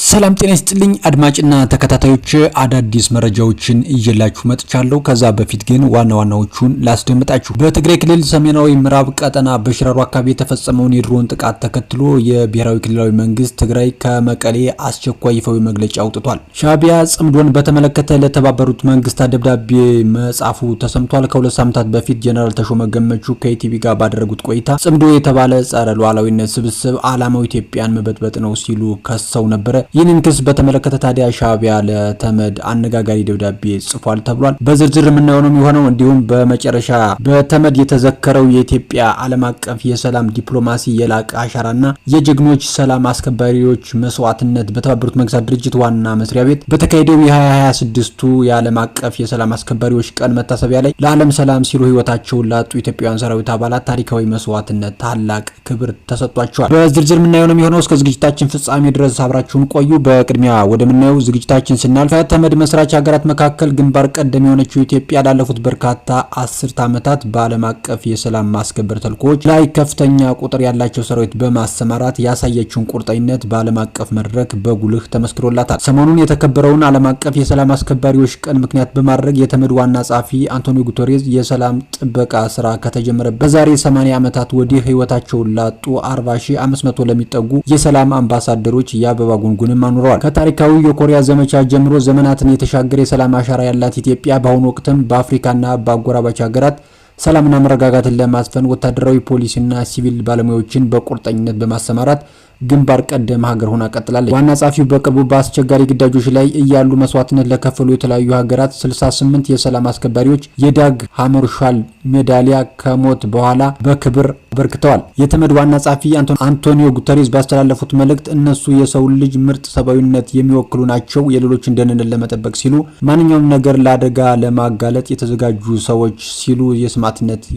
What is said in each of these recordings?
ሰላም ጤና ይስጥልኝ አድማጭና ተከታታዮች አዳዲስ መረጃዎችን ይዤላችሁ መጥቻለሁ። ከዛ በፊት ግን ዋናዎቹን ላስደምጣችሁ። በትግራይ ክልል ሰሜናዊ ምዕራብ ቀጠና በሽራሮ አካባቢ የተፈጸመውን የድሮን ጥቃት ተከትሎ የብሔራዊ ክልላዊ መንግስት ትግራይ ከመቀሌ አስቸኳይ ይፋዊ መግለጫ አውጥቷል። ሻዕቢያ ጽምዶን በተመለከተ ለተባበሩት መንግስታት ደብዳቤ መጻፉ ተሰምቷል። ከሁለት ሳምንታት በፊት ጀነራል ተሾመ ገመቹ ከኢቲቪ ጋር ባደረጉት ቆይታ ጽምዶ የተባለ ጸረ ሉዓላዊነት ስብስብ ዓላማው ኢትዮጵያን መበጥበጥ ነው ሲሉ ከሰው ነበር። ይህንን ክስ በተመለከተ ታዲያ ሻዕቢያ ለተመድ አነጋጋሪ ደብዳቤ ጽፏል ተብሏል። በዝርዝር የምናየው ነው የሚሆነው። እንዲሁም በመጨረሻ በተመድ የተዘከረው የኢትዮጵያ ዓለም አቀፍ የሰላም ዲፕሎማሲ የላቀ አሻራና የጀግኖች ሰላም አስከባሪዎች መስዋዕትነት በተባበሩት መንግስታት ድርጅት ዋና መስሪያ ቤት በተካሄደው የ2026ቱ የዓለም አቀፍ የሰላም አስከባሪዎች ቀን መታሰቢያ ላይ ለዓለም ሰላም ሲሉ ህይወታቸውን ላጡ ኢትዮጵያውያን ሰራዊት አባላት ታሪካዊ መስዋዕትነት ታላቅ ክብር ተሰጥቷቸዋል። በዝርዝር የምናየው ነው የሚሆነው። እስከ ዝግጅታችን ፍጻሜ ድረስ አብራችሁን ቆዩ። በቅድሚያ ወደምናየው ዝግጅታችን ስናልፍ ከተመድ መስራች ሀገራት መካከል ግንባር ቀደም የሆነችው ኢትዮጵያ ላለፉት በርካታ አስርት ዓመታት በዓለም አቀፍ የሰላም ማስከበር ተልዕኮዎች ላይ ከፍተኛ ቁጥር ያላቸው ሰራዊት በማሰማራት ያሳየችውን ቁርጠኝነት በዓለም አቀፍ መድረክ በጉልህ ተመስክሮላታል። ሰሞኑን የተከበረውን ዓለም አቀፍ የሰላም አስከባሪዎች ቀን ምክንያት በማድረግ የተመድ ዋና ጸሐፊ አንቶኒዮ ጉተሬዝ የሰላም ጥበቃ ስራ ከተጀመረበት በዛሬ 80 ዓመታት ወዲህ ህይወታቸውን ላጡ 40500 ለሚጠጉ የሰላም አምባሳደሮች የአበባ ጉንጉን አኑረዋል። ከታሪካዊ የኮሪያ ዘመቻ ጀምሮ ዘመናትን የተሻገረ የሰላም አሻራ ያላት ኢትዮጵያ በአሁኑ ወቅትም በአፍሪካና በአጎራባች ሀገራት ሰላምና መረጋጋትን ለማስፈን ወታደራዊ ፖሊስና ሲቪል ባለሙያዎችን በቁርጠኝነት በማሰማራት ግንባር ቀደም ሀገር ሆና ቀጥላለች። ዋና ጸሐፊው በቅርቡ በአስቸጋሪ ግዳጆች ላይ እያሉ መስዋዕትነት ለከፈሉ የተለያዩ ሀገራት 68 የሰላም አስከባሪዎች የዳግ ሀመርሻል ሜዳሊያ ከሞት በኋላ በክብር አበርክተዋል። የተመድ ዋና ጸሐፊ አንቶኒዮ ጉተሬዝ ባስተላለፉት መልእክት እነሱ የሰው ልጅ ምርጥ ሰብአዊነት የሚወክሉ ናቸው፣ የሌሎችን ደህንነት ለመጠበቅ ሲሉ ማንኛውም ነገር ለአደጋ ለማጋለጥ የተዘጋጁ ሰዎች ሲሉ የሰማዕትነት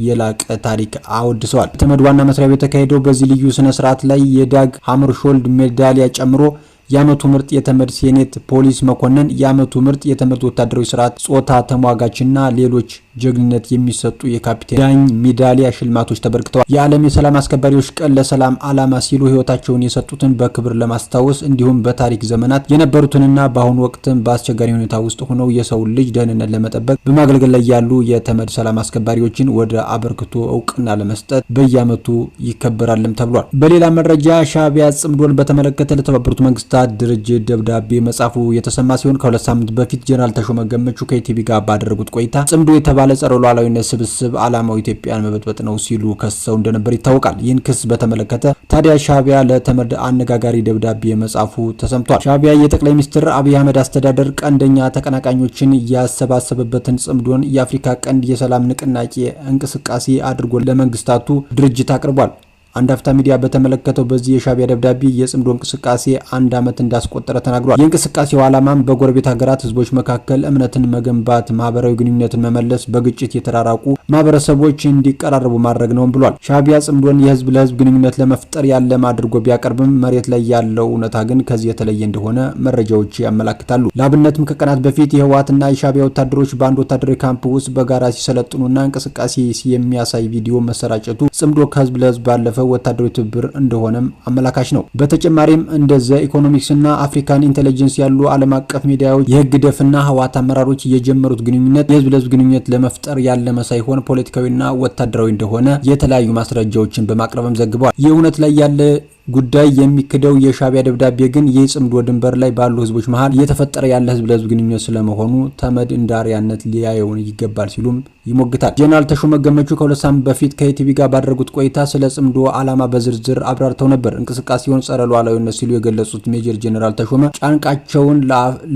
የላቀ ታሪክ አወድሰዋል። የተመድ ዋና መስሪያ ቤት ተካሄደው በዚህ ልዩ ስነ ስርዓት ላይ የዳግ ሀመርሾልድ ሜዳሊያ ጨምሮ የዓመቱ ምርጥ የተመድ ሴኔት ፖሊስ መኮንን፣ የዓመቱ ምርጥ የተመድ ወታደራዊ ስርዓት ጾታ ተሟጋችና ሌሎች ጀግንነት የሚሰጡ የካፒቴን ዳኝ ሜዳሊያ ሽልማቶች ተበርክተዋል። የዓለም የሰላም አስከባሪዎች ቀን ለሰላም ዓላማ ሲሉ ህይወታቸውን የሰጡትን በክብር ለማስታወስ እንዲሁም በታሪክ ዘመናት የነበሩትንና በአሁኑ ወቅትም በአስቸጋሪ ሁኔታ ውስጥ ሆነው የሰው ልጅ ደህንነት ለመጠበቅ በማገልገል ላይ ያሉ የተመድ ሰላም አስከባሪዎችን ወደ አበርክቶ እውቅና ለመስጠት በየዓመቱ ይከበራልም ተብሏል። በሌላ መረጃ ሻዕቢያ ጽምዶን በተመለከተ ለተባበሩት መንግስታት ድርጅት ደብዳቤ መጻፉ የተሰማ ሲሆን ከሁለት ሳምንት በፊት ጀነራል ተሾመ ገመቹ ከኢቲቪ ጋር ባደረጉት ቆይታ ጽምዶ የተባለ ጸረ ሉዓላዊነት ስብስብ ዓላማው ኢትዮጵያን መበጥበጥ ነው ሲሉ ከሰው እንደነበር ይታወቃል። ይህን ክስ በተመለከተ ታዲያ ሻዕቢያ ለተመድ አነጋጋሪ ደብዳቤ መጻፉ ተሰምቷል። ሻዕቢያ የጠቅላይ ሚኒስትር አብይ አህመድ አስተዳደር ቀንደኛ ተቀናቃኞችን ያሰባሰበበትን ጽምዶን የአፍሪካ ቀንድ የሰላም ንቅናቄ እንቅስቃሴ አድርጎ ለመንግስታቱ ድርጅት አቅርቧል። አንድ አፍታ ሚዲያ በተመለከተው በዚህ የሻዕቢያ ደብዳቤ የጽምዶ እንቅስቃሴ አንድ ዓመት እንዳስቆጠረ ተናግሯል። የእንቅስቃሴው ዓላማም በጎረቤት ሀገራት ህዝቦች መካከል እምነትን መገንባት፣ ማህበራዊ ግንኙነትን መመለስ፣ በግጭት የተራራቁ ማህበረሰቦች እንዲቀራረቡ ማድረግ ነው ብሏል። ሻዕቢያ ጽምዶን የህዝብ ለህዝብ ግንኙነት ለመፍጠር ያለም አድርጎ ቢያቀርብም መሬት ላይ ያለው እውነታ ግን ከዚህ የተለየ እንደሆነ መረጃዎች ያመላክታሉ። ለአብነትም ከቀናት በፊት የህወሓትና የሻዕቢያ ወታደሮች በአንድ ወታደራዊ ካምፕ ውስጥ በጋራ ሲሰለጥኑና እንቅስቃሴ የሚያሳይ ቪዲዮ መሰራጨቱ ጽምዶ ከህዝብ ለህዝብ ባለፈ ወታደራዊ ትብብር እንደሆነም አመላካች ነው። በተጨማሪም እንደዘ ኢኮኖሚክስና አፍሪካን ኢንተለጀንስ ያሉ ዓለም አቀፍ ሚዲያዎች የህግ ደፍና ህወሓት አመራሮች የጀመሩት ግንኙነት የህዝብ ለህዝብ ግንኙነት ለመፍጠር ያለመ ሳይሆን ፖለቲካዊና ወታደራዊ እንደሆነ የተለያዩ ማስረጃዎችን በማቅረብም ዘግበዋል። የእውነት ላይ ያለ ጉዳይ የሚክደው የሻዕቢያ ደብዳቤ ግን የጽምዶ ድንበር ላይ ባሉ ህዝቦች መሃል እየተፈጠረ ያለ ህዝብ ለህዝብ ግንኙነት ስለመሆኑ ተመድ እንደ አርአያነት ሊያየውን ይገባል ሲሉም ይሞግታል። ጀነራል ተሾመ ገመቹ ከሁለት ሳምንት በፊት ከኢቲቪ ጋር ባደረጉት ቆይታ ስለ ጽምዶ ዓላማ በዝርዝር አብራርተው ነበር። እንቅስቃሴውን ጸረ ሉዓላዊነት ሲሉ የገለጹት ሜጀር ጀነራል ተሾመ ጫንቃቸውን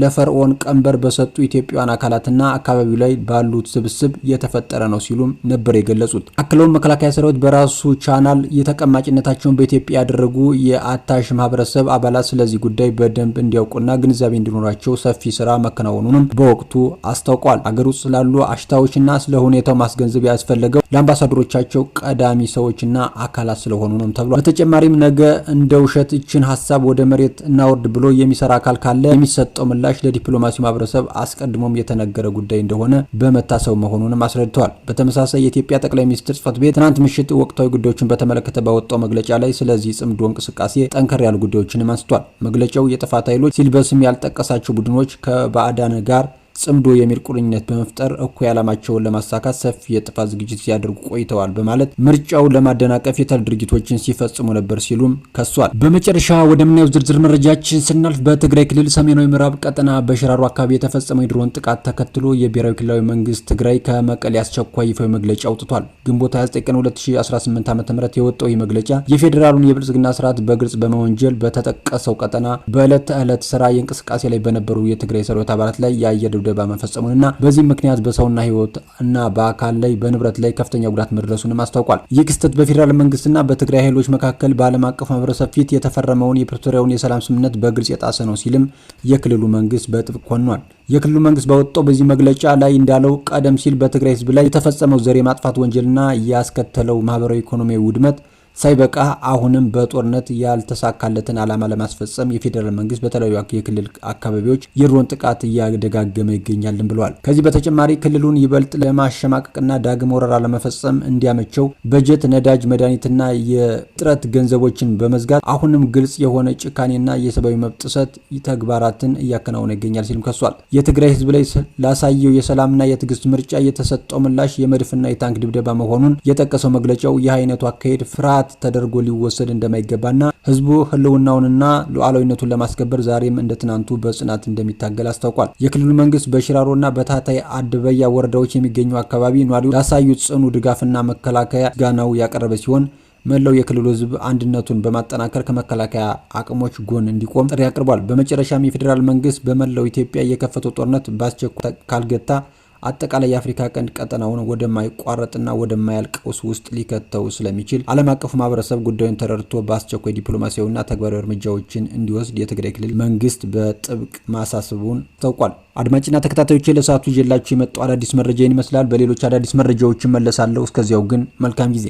ለፈርዖን ቀንበር በሰጡ ኢትዮጵያውያን አካላትና አካባቢው ላይ ባሉት ስብስብ የተፈጠረ ነው ሲሉም ነበር የገለጹት። አክለውም መከላከያ ሰራዊት በራሱ ቻናል የተቀማጭነታቸውን በኢትዮጵያ ያደረጉ የአታሽ ማህበረሰብ አባላት ስለዚህ ጉዳይ በደንብ እንዲያውቁና ግንዛቤ እንዲኖራቸው ሰፊ ስራ መከናወኑንም በወቅቱ አስታውቋል። አገር ውስጥ ስላሉ አሽታዎችና ስለ ሁኔታው ማስገንዘብ ያስፈልገው ለአምባሳደሮቻቸው ቀዳሚ ሰዎችና አካላት ስለሆኑ ነው ተብሏል። በተጨማሪም ነገ እንደ ውሸት እችን ሐሳብ ወደ መሬት እናወርድ ብሎ የሚሰራ አካል ካለ የሚሰጠው ምላሽ ለዲፕሎማሲ ማህበረሰብ አስቀድሞም የተነገረ ጉዳይ እንደሆነ በመታሰብ መሆኑንም አስረድተዋል። በተመሳሳይ የኢትዮጵያ ጠቅላይ ሚኒስትር ጽሕፈት ቤት ትናንት ምሽት ወቅታዊ ጉዳዮችን በተመለከተ ባወጣው መግለጫ ላይ ስለዚህ ጽምዶ እንቅስቃሴ ጠንከር ያሉ ጉዳዮችንም አንስቷል። መግለጫው የጥፋት ኃይሎች ሲል በስም ያልጠቀሳቸው ቡድኖች ከባዕዳን ጋር ጽምዶ የሚል ቁርኝነት በመፍጠር እኩይ ዓላማቸውን ለማሳካት ሰፊ የጥፋት ዝግጅት ሲያደርጉ ቆይተዋል በማለት ምርጫውን ለማደናቀፍ የተለያዩ ድርጊቶችን ሲፈጽሙ ነበር ሲሉም ከሷል። በመጨረሻ ወደምናየው ዝርዝር መረጃችን ስናልፍ በትግራይ ክልል ሰሜናዊ ምዕራብ ቀጠና በሽራሮ አካባቢ የተፈጸመው የድሮን ጥቃት ተከትሎ የብሔራዊ ክልላዊ መንግስት ትግራይ ከመቀሌ አስቸኳይ ይፋዊ መግለጫ አውጥቷል። ግንቦት 29 ቀን 2018 ዓ.ም የወጣው ይህ መግለጫ የፌዴራሉን የብልጽግና ስርዓት በግልጽ በመወንጀል በተጠቀሰው ቀጠና በዕለት ተዕለት ስራ የእንቅስቃሴ ላይ በነበሩ የትግራይ ሰራዊት አባላት ላይ የአየር ድብደባ መፈጸሙንና በዚህ ምክንያት በሰውና ህይወት እና በአካል ላይ በንብረት ላይ ከፍተኛ ጉዳት መድረሱንም አስታውቋል። ይህ ክስተት በፌዴራል መንግስትና በትግራይ ኃይሎች መካከል በዓለም አቀፍ ማህበረሰብ ፊት የተፈረመውን የፕሪቶሪያውን የሰላም ስምምነት በግልጽ የጣሰ ነው ሲልም የክልሉ መንግስት በጥብቅ ኮንኗል። የክልሉ መንግስት ባወጣው በዚህ መግለጫ ላይ እንዳለው ቀደም ሲል በትግራይ ህዝብ ላይ የተፈጸመው ዘር የማጥፋት ወንጀልና ያስከተለው ማህበራዊ ኢኮኖሚያዊ ውድመት ሳይበቃ አሁንም በጦርነት ያልተሳካለትን ዓላማ ለማስፈጸም የፌዴራል መንግስት በተለያዩ የክልል አካባቢዎች የድሮን ጥቃት እያደጋገመ ይገኛልን ብለዋል። ከዚህ በተጨማሪ ክልሉን ይበልጥ ለማሸማቀቅና ዳግም ወረራ ለመፈጸም እንዲያመቸው በጀት፣ ነዳጅ፣ መድኃኒትና የጥረት ገንዘቦችን በመዝጋት አሁንም ግልጽ የሆነ ጭካኔና የሰብአዊ መብት ጥሰት ተግባራትን እያከናወነ ይገኛል ሲልም ከሷል። የትግራይ ህዝብ ላይ ላሳየው የሰላምና የትዕግስት ምርጫ የተሰጠው ምላሽ የመድፍና የታንክ ድብደባ መሆኑን የጠቀሰው መግለጫው ይህ አይነቱ አካሄድ ፍርሃት ተደርጎ ሊወሰድ እንደማይገባና ህዝቡ ህልውናውንና ሉዓላዊነቱን ለማስከበር ዛሬም እንደ ትናንቱ በጽናት እንደሚታገል አስታውቋል። የክልሉ መንግስት በሽራሮና በታህታይ አድበያ ወረዳዎች የሚገኙ አካባቢ ነዋሪዎች ላሳዩት ጽኑ ድጋፍና መከላከያ ምስጋናው ያቀረበ ሲሆን መላው የክልሉ ህዝብ አንድነቱን በማጠናከር ከመከላከያ አቅሞች ጎን እንዲቆም ጥሪ አቅርቧል። በመጨረሻም የፌዴራል መንግስት በመላው ኢትዮጵያ የከፈተው ጦርነት በአስቸኳይ ካልገታ አጠቃላይ የአፍሪካ ቀንድ ቀጠናውን ወደማይቋረጥና ወደማያልቅ ቀውስ ውስጥ ሊከተው ስለሚችል ዓለም አቀፉ ማህበረሰብ ጉዳዩን ተረድቶ በአስቸኳይ ዲፕሎማሲያዊና ተግባራዊ እርምጃዎችን እንዲወስድ የትግራይ ክልል መንግስት በጥብቅ ማሳሰቡን ታውቋል። አድማጭና ተከታታዮች ለሰዓቱ ይዤላችሁ የመጣው አዳዲስ መረጃ ይመስላል። በሌሎች አዳዲስ መረጃዎች እመለሳለሁ። እስከዚያው ግን መልካም ጊዜ